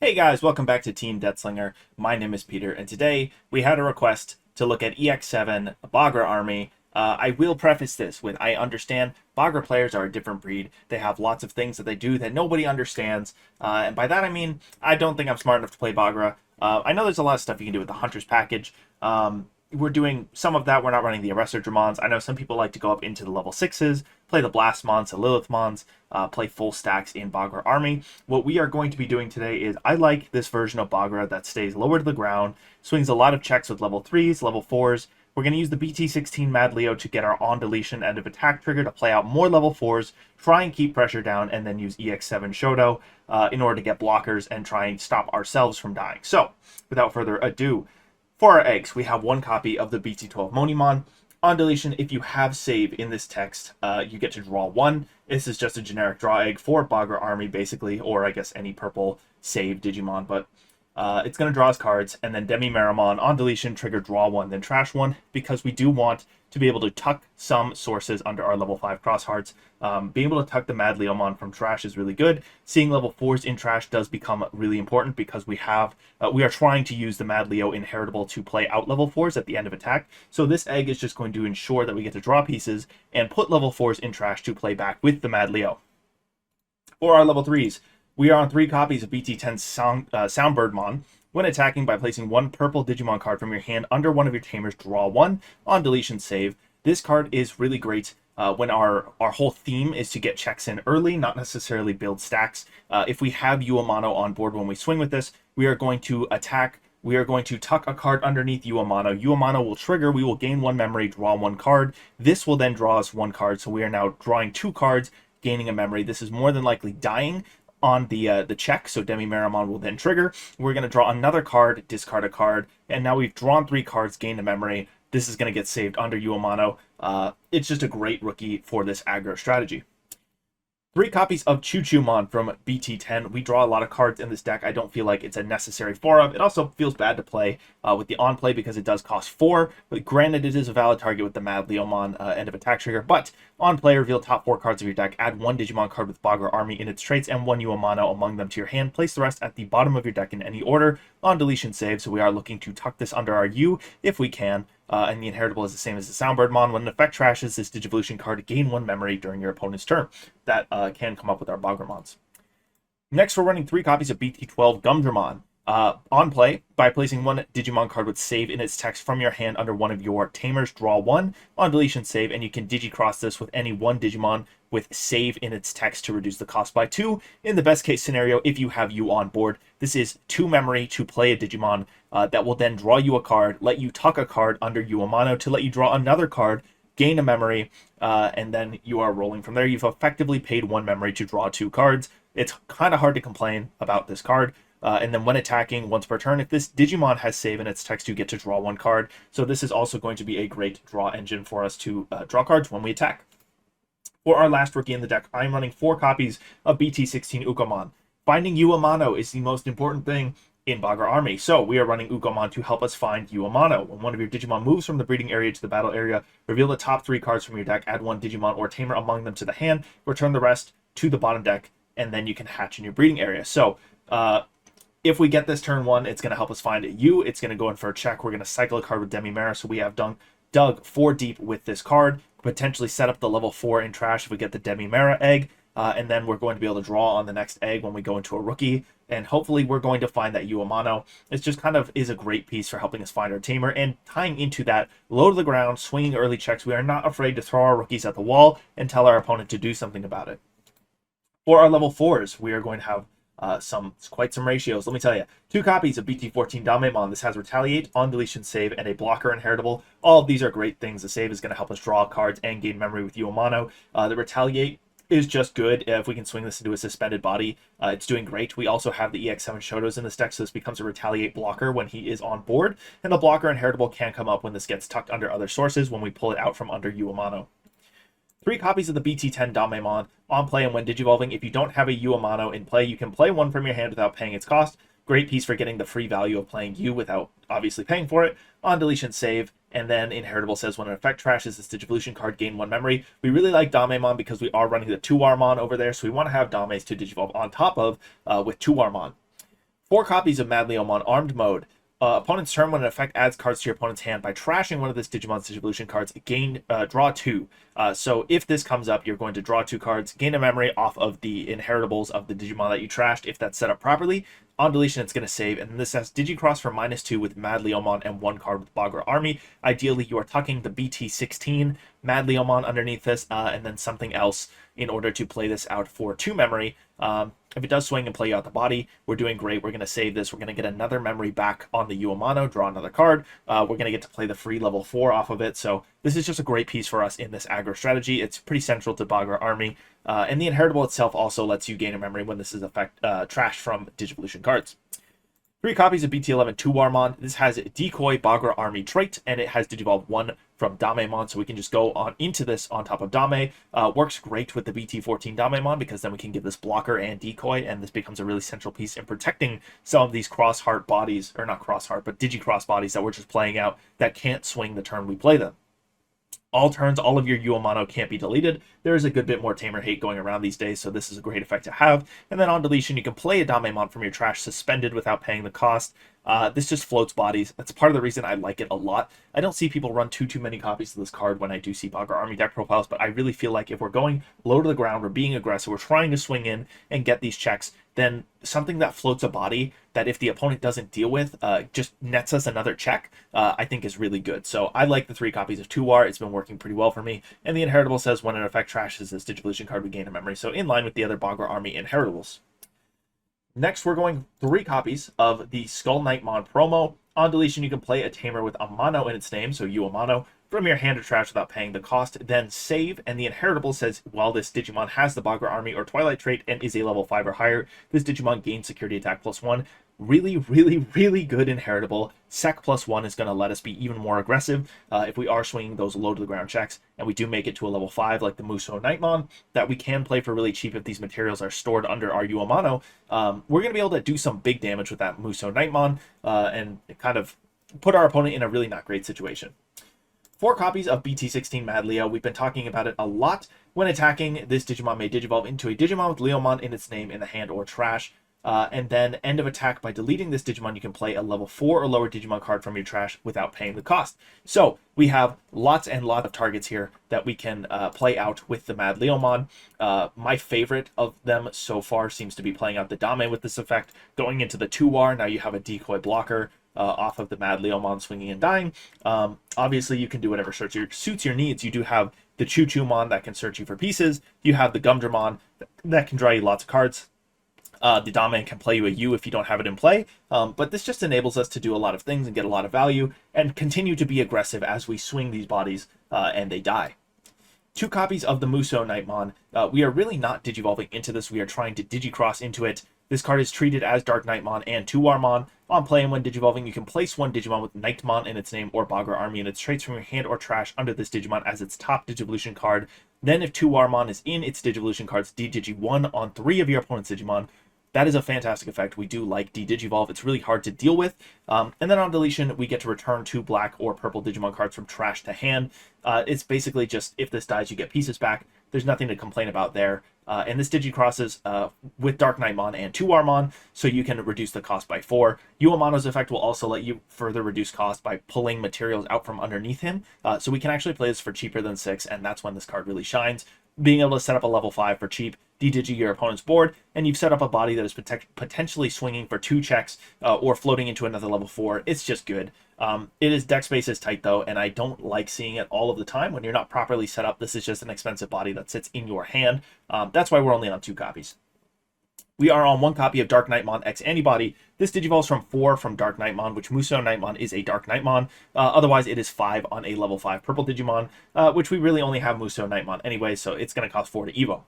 Hey guys, welcome back to Team Death Slinger. My name is Peter, and today we had a request to look at EX7 Bagra army. I will preface this with I understand Bagra players are a different breed. They have lots of things that they do that nobody understands, and by that I mean I don't think I'm smart enough to play Bagra. I know there's a lot of stuff you can do with the Hunter's package. We're doing some of that. We're not running the Arrestor Dramons. I know some people like to go up into the level 6s, play the Blastmons, the Lilithmons, play full stacks in Bagra army. What we are going to be doing today is I like this version of Bagra that stays lower to the ground, swings a lot of checks with level 3s, level 4s. We're going to use the BT16 MadLeo to get our on-deletion end of attack trigger to play out more level 4s, try and keep pressure down, and then use EX7 Shoto in order to get blockers and try and stop ourselves from dying. So, without further ado, for our eggs, we have one copy of the BT12 Monimon. On deletion, if you have save in this text, you get to draw one. This is just a generic draw egg for Bagra Army, basically, or I guess any purple save Digimon, but it's going to draw us cards, and then Damemon on deletion, trigger draw one, then trash one, because we do want to be able to tuck some sources under our level 5 cross hearts. Being able to tuck the MadLeomon from trash is really good. Seeing level 4s in trash does become really important because we are trying to use the MadLeo inheritable to play out level 4s at the end of attack. So this egg is just going to ensure that we get to draw pieces and put level 4s in trash to play back with the MadLeo. For our level 3s, we are on 3 copies of BT10 Soundbirdmon. When attacking, by placing one purple Digimon card from your hand under one of your tamers, draw one. On deletion, save. This card is really great when our whole theme is to get checks in early, not necessarily build stacks. If we have Yuu Amano on board when we swing with this, we are going to attack. We are going to tuck a card underneath Yuu Amano. Yuu Amano will trigger. We will gain 1 memory, draw 1 card. This will then draw us 1 card, so we are now drawing 2 cards, gaining a memory. This is more than likely dying on the check, so Damemon will then trigger. We're going to draw another card, discard a card, and now we've drawn 3 cards, gained a memory. This is going to get saved under Yuu Amano. It's just a great rookie for this aggro strategy. 3 copies of ChuuChuumon from BT10. We draw a lot of cards in this deck. I don't feel like it's a necessary 4 of. It also feels bad to play with the on play because it does cost 4. But granted, it is a valid target with the MadLeomon end of attack trigger. But on play, reveal top 4 cards of your deck. Add 1 Digimon card with Bagra Army in its traits and 1 Yuu Amano among them to your hand. Place the rest at the bottom of your deck in any order. On deletion, save. So we are looking to tuck this under our Yuu if we can. And the inheritable is the same as the Soundbirdmon. When an effect trashes this Digivolution card, gain 1 memory during your opponent's turn. That can come up with our Bagramons. Next, we're running 3 copies of BT12 Gumdramon. On play, by placing 1 Digimon card with save in its text from your hand under one of your tamers, draw 1. On deletion, save, and you can Digicross this with any 1 Digimon with save in its text to reduce the cost by 2. In the best case scenario, if you have you on board, this is 2 memory to play a Digimon that will then draw you a card, let you tuck a card under Yuu Amano to let you draw another card, gain a memory, and then you are rolling from there. You've effectively paid 1 memory to draw 2 cards. It's kind of hard to complain about this card. And then when attacking once per turn, if this Digimon has save in its text, you get to draw 1 card. So this is also going to be a great draw engine for us to draw cards when we attack. For our last rookie in the deck, I'm running 4 copies of BT16 Ukkomon. Finding Yuu Amano is the most important thing in Bagra Army. So we are running Ukkomon to help us find Yuu Amano. When one of your Digimon moves from the breeding area to the battle area, reveal the top 3 cards from your deck, add 1 Digimon or Tamer among them to the hand, return the rest to the bottom deck, and then you can hatch in your breeding area. So if we get this turn 1, it's going to help us find Yuu. It's going to go in for a check. We're going to cycle a card with Damemon, so we have dug 4 deep with this card, potentially set up the level 4 in trash if we get the Damemon egg, and then we're going to be able to draw on the next egg when we go into a rookie, and hopefully we're going to find that Yuu Amano. It just kind of is a great piece for helping us find our tamer, and tying into that low to the ground, swinging early checks, we are not afraid to throw our rookies at the wall and tell our opponent to do something about it. For our level 4s, we are going to have quite some ratios. Let me tell you, 2 copies of BT14 Damemon. This has Retaliate, on deletion, save, and a blocker inheritable. All of these are great things. The save is going to help us draw cards and gain memory with Yuu Amano. The Retaliate is just good. If we can swing this into a suspended body, it's doing great. We also have the EX7 Shotos in this deck, so this becomes a Retaliate blocker when he is on board. And the blocker inheritable can come up when this gets tucked under other sources when we pull it out from under Yuu Amano. 3 copies of the BT10 Damemon on play and when digivolving. If you don't have a Yuu Amano in play, you can play 1 from your hand without paying its cost. Great piece for getting the free value of playing Yuu without obviously paying for it. On deletion, save, and then inheritable says when an effect trashes this Digivolution card, gain 1 memory. We really like Damemon because we are running the Tuwarmon over there, so we want to have Dames to digivolve on top of with Tuwarmon. 4 copies of MadLeomon Armed Mode. Opponent's turn, when an effect adds cards to your opponent's hand by trashing one of this Digimon's Digivolution cards, draw 2. So if this comes up, you're going to draw 2 cards, gain a memory off of the inheritables of the Digimon that you trashed, if that's set up properly. On deletion, it's going to save, and then this has Digicross for -2 with MadLeomon and 1 card with Bagra Army. Ideally, you are tucking the BT16 MadLeomon underneath this, and then something else in order to play this out for 2 memory. If it does swing and play you out the body, we're doing great. We're going to save this. We're going to get another memory back on the Yuu Amano, draw another card. We're going to get to play the free level 4 off of it. So this is just a great piece for us in this aggro strategy. It's pretty central to Bagra Army. And the inheritable itself also lets you gain a memory when this is trash from Digivolution cards. 3 copies of BT11 Tuwarmon. This has Decoy Bagra Army trait, and it has Digivolve 1 from Damemon, so we can just go on into this on top of Dame. Works great with the BT14 Damemon, because then we can give this blocker and decoy, and this becomes a really central piece in protecting some of these cross-heart bodies, or not cross-heart, but Digicross bodies that we're just playing out that can't swing the turn we play them. All turns, all of your Yuu Amano can't be deleted. There is a good bit more Tamer hate going around these days, so this is a great effect to have. And then on deletion, you can play a Damemon from your trash suspended without paying the cost. This just floats bodies. That's part of the reason I like it a lot. I don't see people run too many copies of this card when I do see Bagra Army deck profiles, but I really feel like if we're going low to the ground, we're being aggressive, we're trying to swing in and get these checks, then something that floats a body that if the opponent doesn't deal with, just nets us another check, I think is really good. So I like the 3 copies of Tuwar. It's been working pretty well for me. And the inheritable says when an effect trashes this Digivolution card, we gain a memory. So in line with the other Bagra Army inheritables. Next, we're going 3 copies of the Skull-Knightmon promo. On deletion, you can play a Tamer with Amano in its name, so Yuu Amano, from your hand to trash without paying the cost, then save, and the inheritable says while this Digimon has the Bagra Army or Twilight trait and is a level 5 or higher, this Digimon gains security attack +1. Really, really, really good inheritable. Sec +1 is going to let us be even more aggressive if we are swinging those low to the ground checks, and we do make it to a level 5 like the MusouKnightmon that we can play for really cheap if these materials are stored under our Yuu Amano. We're going to be able to do some big damage with that MusouKnightmon and kind of put our opponent in a really not great situation. 4 copies of BT16 MadLeo. We've been talking about it a lot. When attacking, this Digimon may Digivolve into a Digimon with Leomon in its name in the hand or trash. And then end of attack, by deleting this Digimon, you can play a level 4 or lower Digimon card from your trash without paying the cost. So we have lots and lots of targets here that we can play out with the MadLeomon. My favorite of them so far seems to be playing out the Dame with this effect. Going into the Tuwar, now you have a decoy blocker off of the MadLeomon swinging and dying. Obviously, you can do whatever suits your needs. You do have the ChuuChuumon that can search you for pieces. You have the Gumdramon that can draw you lots of cards. The Dame can play you a Yuu if you don't have it in play, but this just enables us to do a lot of things and get a lot of value and continue to be aggressive as we swing these bodies and they die. 2 copies of the MusouKnightmon. We are really not digivolving into this. We are trying to digicross into it. This card is treated as DarkKnightmon and Tuwarmon. On play and when digivolving, you can place 1 Digimon with Knightmon in its name or Bagra Army and its traits from your hand or trash under this Digimon as its top Digivolution card. Then if Tuwarmon is in its Digivolution cards, D-Digi-1 on 3 of your opponent's Digimon. That is a fantastic effect. We do like D-Digivolve. It's really hard to deal with. And then on deletion, we get to return 2 black or purple Digimon cards from trash to hand. It's basically just, if this dies, you get pieces back. There's nothing to complain about there. And this Digicrosses with DarkKnightmon and Tuwarmon, so you can reduce the cost by 4. Yuu Amano's effect will also let you further reduce cost by pulling materials out from underneath him. So we can actually play this for cheaper than 6, and that's when this card really shines. Being able to set up a level 5 for cheap, D-Digi your opponent's board, and you've set up a body that is potentially swinging for 2 checks or floating into another level 4. It's just good. It is deck space is tight though, and I don't like seeing it all of the time when you're not properly set up. This is just an expensive body that sits in your hand. That's why we're only on 2 copies. We are on 1 copy of DarkKnightmon X-antibody. This digivolves from 4 from DarkKnightmon, which MusouKnightmon is a DarkKnightmon. Otherwise, it is 5 on a level 5 purple Digimon, which we really only have MusouKnightmon anyway, so it's going to cost 4 to evo.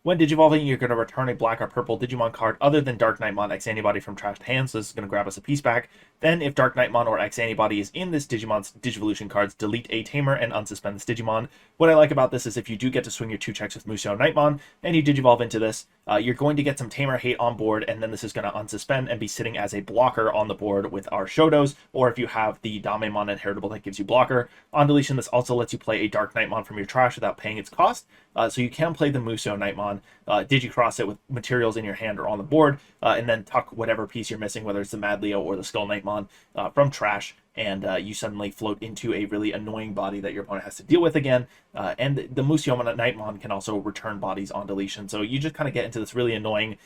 When digivolving, you're going to return a black or purple Digimon card other than DarkKnightmon X-antibody from trashed hands, so this is going to grab us a piece back. Then, if DarkKnightmon or X-antibody is in this Digimon's Digivolution cards, delete a Tamer and unsuspend this Digimon. What I like about this is if you do get to swing your 2 checks with MusouKnightmon and you digivolve into this, you're going to get some Tamer hate on board, and then this is going to unsuspend and be sitting as a blocker on the board with our Shotos, or if you have the Damemon inheritable that gives you blocker. On deletion, this also lets you play a DarkKnightmon from your trash without paying its cost. So you can play the MusouKnightmon, Digicross it with materials in your hand or on the board, and then tuck whatever piece you're missing, whether it's the MadLeo or the SkullKnightmon, from trash, and you suddenly float into a really annoying body that your opponent has to deal with again. And the MusouKnightmon can also return bodies on deletion. So you just kind of get into this really annoying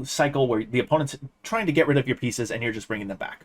cycle where the opponent's trying to get rid of your pieces and you're just bringing them back.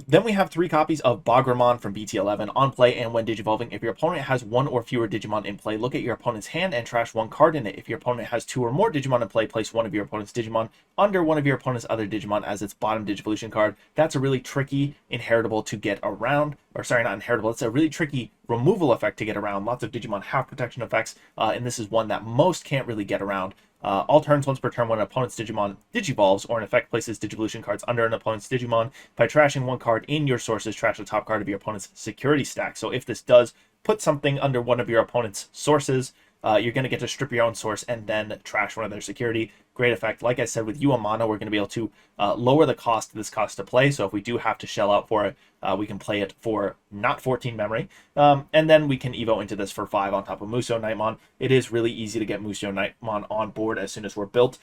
Then we have 3 copies of Bagramon from BT11 on play and when digivolving. If your opponent has 1 or fewer Digimon in play, look at your opponent's hand and trash 1 card in it. If your opponent has 2 or more Digimon in play, place one of your opponent's Digimon under one of your opponent's other Digimon as its bottom Digivolution card. That's a really tricky inheritable to get around. Or sorry, not inheritable. It's a really tricky removal effect to get around. Lots of Digimon have protection effects, and this is one that most can't really get around. All turns, once per turn, when an opponent's Digimon digivolves or an effect places Digivolution cards under an opponent's Digimon, by trashing 1 card in your sources, trash the top card of your opponent's security stack. So if this does put something under one of your opponent's sources, you're going to get to strip your own source and then trash one of their security. Great effect. Like I said, with Yuu Amano, we're going to be able to lower the cost of this cost to play. So if we do have to shell out for it, we can play it for not 14 memory. And then we can evo into this for 5 on top of MusouKnightmon. It is really easy to get MusouKnightmon on board as soon as we're built.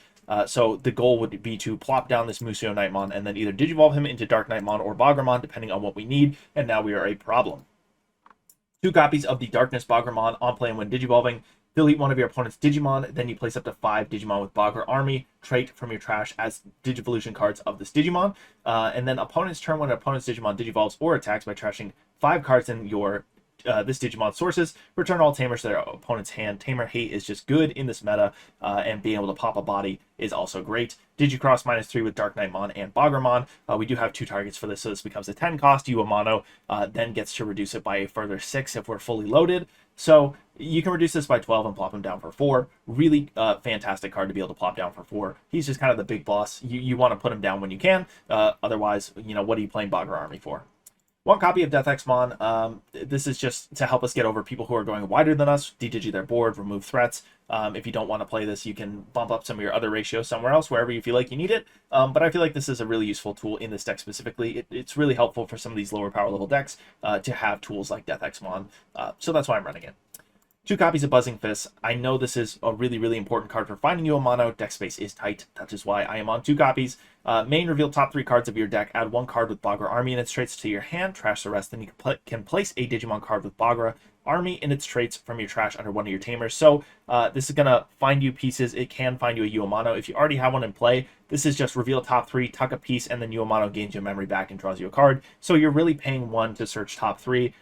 So the goal would be to plop down this MusouKnightmon and then either digivolve him into DarkKnightmon or Bagramon, depending on what we need. And now we are a problem. 2 copies of the DarknessBagramon on play and when digivolving. Delete one of your opponent's Digimon, then you place up to 5 Digimon with Bagra Army trait from your trash as Digivolution cards of this Digimon. And then opponent's turn, when an opponent's Digimon digivolves or attacks by trashing 5 cards in your this Digimon sources, return all Tamers to their opponent's hand. Tamer hate is just good in this meta, and being able to pop a body is also great. Digicross -3 with DarkKnightmon and Bagramon. We do have 2 targets for this, so this becomes a 10 cost. Yuu Amano then gets to reduce it by a further 6 if we're fully loaded. So you can reduce this by 12 and plop him down for 4. Really fantastic card to be able to plop down for 4. He's just kind of the big boss. You want to put him down when you can. Otherwise, you know, what are you playing Bagra Army for? 1 copy of DeathXmon. This is just to help us get over people who are going wider than us, de-digi their board, remove threats. If you don't want to play this, you can bump up some of your other ratios somewhere else, wherever you feel like you need it. But I feel like this is a really useful tool in this deck specifically. It's really helpful for some of these lower power level decks to have tools like DeathXmon. So that's why I'm running it. 2 copies of Buzzing Fists. I know this is a really, really important card for finding Yuu Amano. Deck space is tight. That is why I am on 2 copies. Main, reveal top 3 cards of your deck. Add 1 card with Bagra Army in its traits to your hand. Trash the rest. Then you can place a Digimon card with Bagra Army in its traits from your trash under one of your Tamers. So this is going to find you pieces. It can find you a Yuu Amano. If you already have one in play, this is just reveal top 3, tuck a piece, and then Yuu Amano gains your memory back and draws you a card. So you're really paying 1 to search top 3.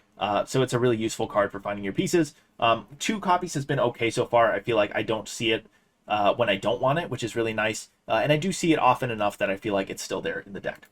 So it's a really useful card for finding your pieces. 2 copies has been okay so far. I feel like I don't see it when I don't want it, which is really nice. And I do see it often enough that I feel like it's still there in the deck.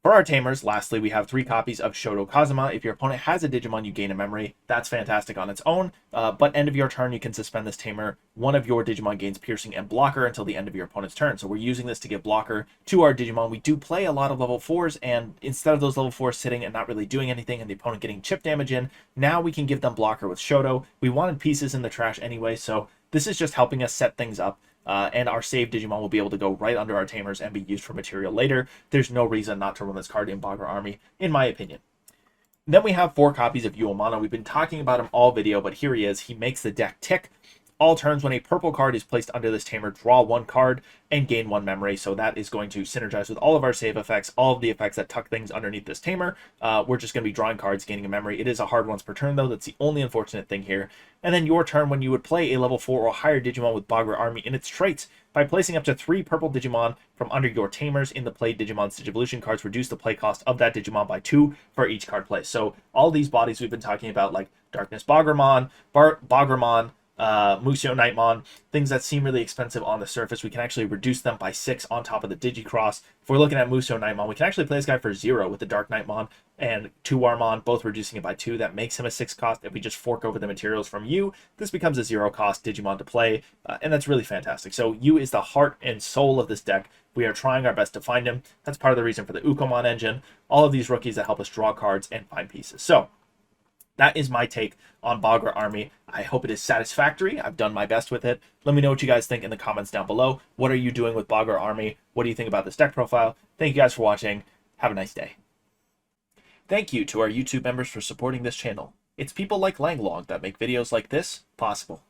For our Tamers, lastly, we have 3 copies of Shoto Kazuma. If your opponent has a Digimon, you gain a memory. That's fantastic on its own, but end of your turn, you can suspend this Tamer. One of your Digimon gains Piercing and Blocker until the end of your opponent's turn. So we're using this to give Blocker to our Digimon. We do play a lot of level 4s, and instead of those level 4s sitting and not really doing anything and the opponent getting chip damage in, now we can give them Blocker with Shoto. We wanted pieces in the trash anyway, so this is just helping us set things up. And our saved Digimon will be able to go right under our Tamers and be used for material later. There's no reason not to run this card in Bagra Army, in my opinion. Then we have 4 copies of Yuu Amano. We've been talking about him all video, but here he is. He makes the deck tick. All turns, when a purple card is placed under this Tamer, draw 1 card and gain 1 memory. So that is going to synergize with all of our save effects, all of the effects that tuck things underneath this Tamer. We're just going to be drawing cards, gaining a memory. It is a hard once per turn, though. That's the only unfortunate thing here. And then your turn, when you would play a level 4 or higher Digimon with Bagra Army in its traits, by placing up to 3 purple Digimon from under your Tamers in the played Digimon's Digivolution cards, reduce the play cost of that Digimon by 2 for each card placed. So all these bodies we've been talking about, like DarknessBagramon, Bagramon, MusouKnightmon, things that seem really expensive on the surface, we can actually reduce them by 6 on top of the Digicross. If we're looking at MusouKnightmon, we can actually play this guy for 0 with the DarkKnightmon and Tuwarmon, both reducing it by 2. That makes him a 6 cost. If we just fork over the materials from Yuu, this becomes a 0 cost Digimon to play, and that's really fantastic. So Yuu is the heart and soul of this deck. We are trying our best to find him. That's part of the reason for the Ukkomon engine. All of these rookies that help us draw cards and find pieces. So that is my take on Bagra Army. I hope it is satisfactory. I've done my best with it. Let me know what you guys think in the comments down below. What are you doing with Bagra Army? What do you think about this deck profile? Thank you guys for watching. Have a nice day. Thank you to our YouTube members for supporting this channel. It's people like Langlog that make videos like this possible.